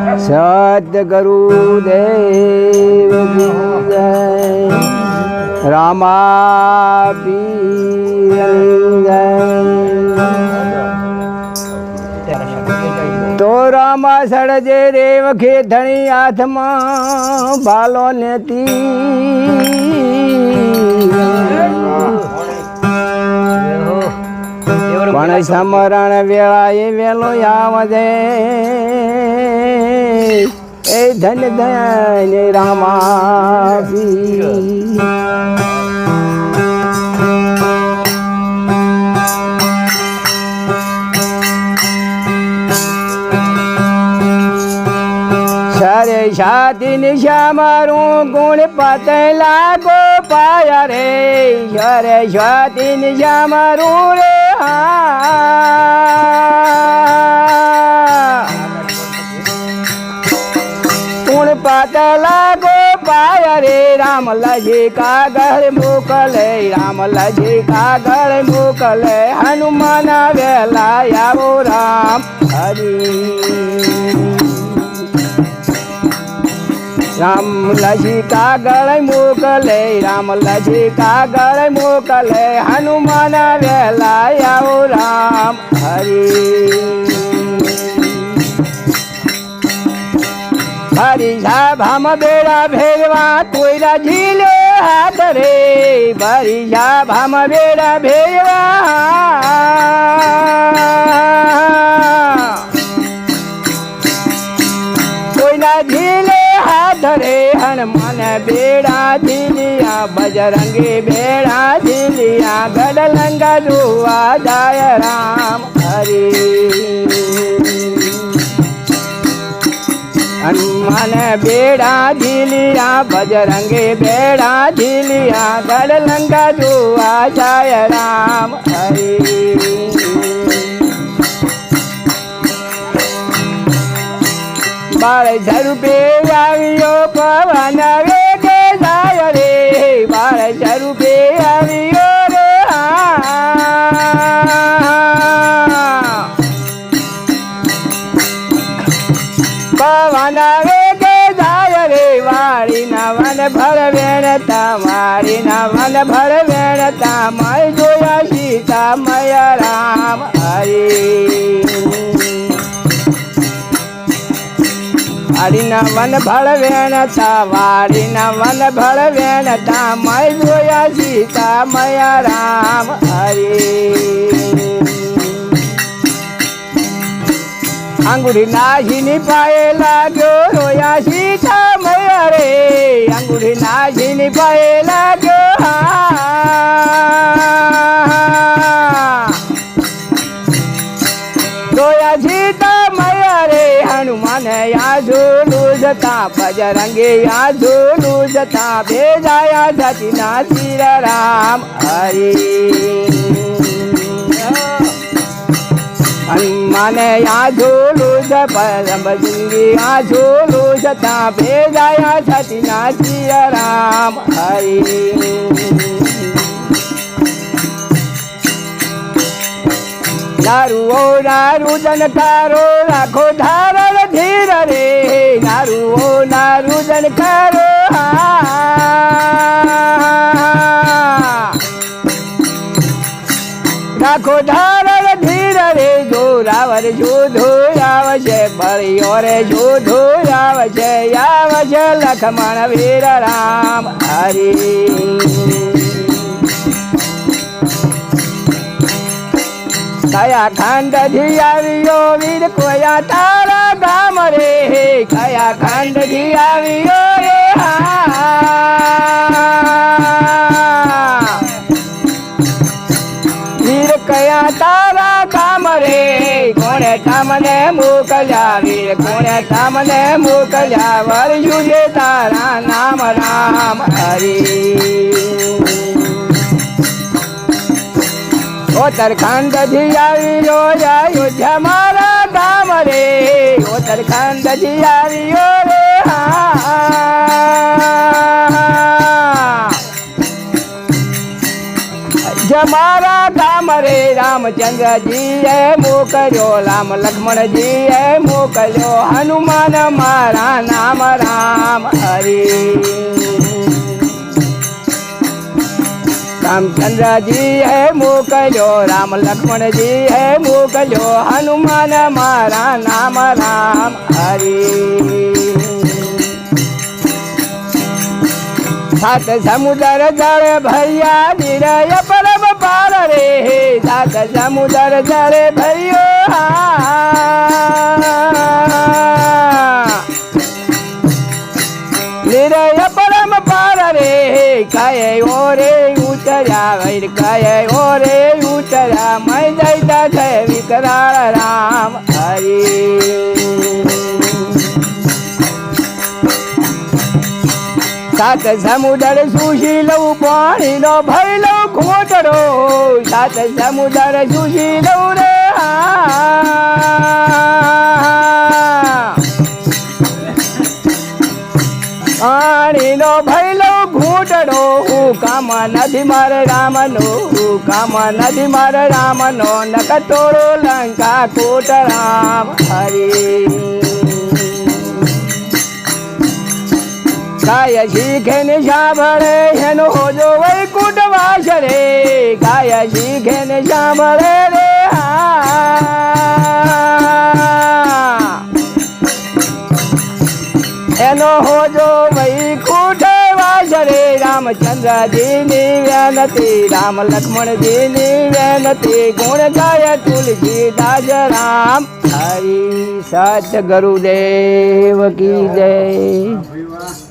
સદગુરુ દેવ જય રામા પીર જય તો રામા સળજે રેવ ખેધણી હાથમાં ભાલો નેતી પણ સમરણ વેળા એ વેલો આવજે એ ધન ધન રામા સરે સાથી નિશા મારું ગુણ પાતે લાગો પાયા રે સરે સાથી નિશા મારું રે ગુણ પાતે લાગો પાયા રે રામ લજી કાગળ મોકલે રામ લજી કાગળ મોકલે હનુમાન વેલા આવો રામ હરી રામ લજી કાગળ મોકલે રામ લજી કાગળ મોકલે હનુમાન વેલા આવો રામ હરી ભરી સાભામાં બેડા ભેરવા કોઈરા ઝીલે હાથ રે ભરી સાભામાં બેડા ભેરવા કોઈના ઝીલે હાથ રે હનુમાન બેડા ઝીલિયા બજરંગી બેડા ઝીલિયા ગડલંગા જોવા જાય રામ હરી હનુમાન બેડા ઝીલિયા બજરંગી બેડા ઝીલિયા ગડલંગા જોવા જાય રામ હરી બાળ સ્વરૂપે આવ્યો પવન વેગે જાય રે બાળ સ્વરૂપે આવ્યો રે પવન વેગે જાય રે વાળીના વન ભરવેણતા વાળીના વન ભરવેણતા મય જોયા સીતા મય રામ હરી વાડીના વન ભળવેણતા વાડીના વન ભળવેણતા મય જોયા સીતા મય રામ હરી અંગુઠી નાશીની પાયે લાગ્યો રોયા સીતા મય રે અંગુઠી નાશીની પાયે લાગ્યો રોયા સીતા મય રે હનુમાન યા ઝૂલું જતા બજરંગે યા ઝૂલું જતા ભેજાયા સતીના શિર રામ હરી હનુમાન યા ઝૂલું બજરંગે યા ઝૂલું જતા ભેજાયા સતીના શિર રામ હરી નારુઓ નારુ જનકારો રાખો ધારણ ધીર રે નારુઓ નારુ જનકારો રાખો ધારણ ધીર રે જોરાવર જોધો આવશે બળિયો રે જોધો આવશે લખમણ વીર રામ હરી કયા ખંડ થી આવ્યો વીર કોયા તારા ગામ રે કયા ખંડ થી આવ્યો રે વીર કયા તારા ગામ રે કોણે તમને મોકલ્યા વીર કોણે તમને મોકલ્યા વરજુ છે તારા નામ રામ હરી ઉત્તરખંડ થી આવ્યો અયોધ્યા મારા ગામ રે ઉત્તરખંડ થી આવ્યો રે છે મારા ગામ રે રામચંદ્રજીએ મોકલ્યો રામ લક્ષ્મણજીએ મોકલ્યો હનુમાન મારા નામ રામ હરી રામચંદ્રજીએ મોકલ્યો રામ લક્ષ્મણજીએ મોકલ્યો હનુમાન મારા નામ રામ હરી सात समुदर जल भैया निरय परम पार रे सात समुदर जल भैयो निरय परम पार रे कहे ओरे उतरा वैर कहे ओरे उतरा मैं दैता थे विकराल राम हरि सात समुदर सुशी लो पानी नो भई लो घोटड़ो सात समुदर सुशी लो रे पानी नो भई लो घोटड़ो काम नदी मारे राम नो काम नदी मारे राम नो नक तोड़ो लंका कोट राम हरि गाय शीखे ने सांभळे हेनो होजो वैकुंठवास रे गाय शीखे ने सांभळे रे एनो होजो वैकुंठवास रे रामचंद्रजी नी विनती राम लक्ष्मण जी नी विनती गुण गाय तुलसीदास राम हरि सत गुरुदेव की जय।